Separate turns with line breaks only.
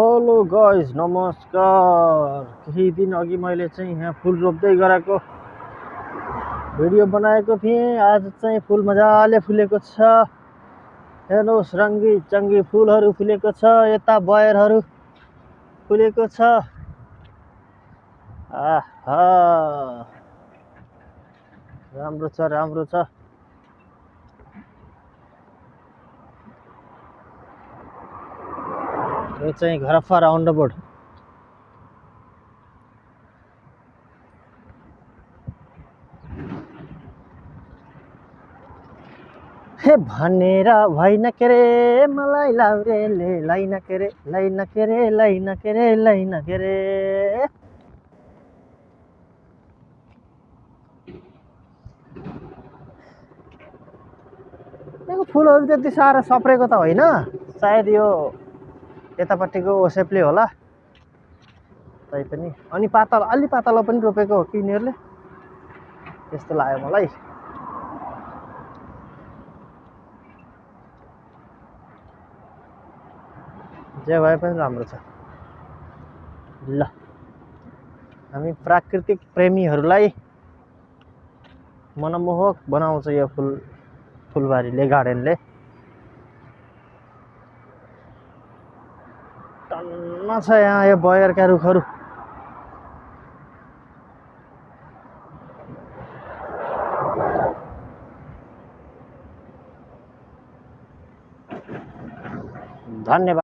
Hello guys, नमस्कार। केही दिन अघि मैले चाहिँ यहाँ फुल रोप्दै गरेको भिडियो बनाएको थिएँ। आज चाहिँ फुल मजाले फुलेको छ। हेर्नुहोस्, रङ्गी चङ्गी फुलहरू फुलेको छ। यता बयरहरू फुलेको छ। आहा, राम्रो छ, राम्रो छ। यो चाहिँ घरफा राउन्डअबाउट हे भनेर भएन के रे, मलाई लाउरेले लाइन के रे, लाइन के रे, लाइन के रे, लाइन के रे। यो फुलहरू त्यति साह्रो सप्रेको त होइन, सायद यो यतापट्टिको ओसेपले होला। तैपनि अनि पातल, अलि पातलो पनि रोपेको हो कि यिनीहरूले, त्यस्तो लाग्यो मलाई। जे भए पनि राम्रो छ। ल, हामी प्राकृतिक प्रेमीहरूलाई मनमोहक बनाउँछ यो फुलबारीले, गार्डनले। टन्न छ यहाँ यो बयरका रुखहरू। धन्यवाद।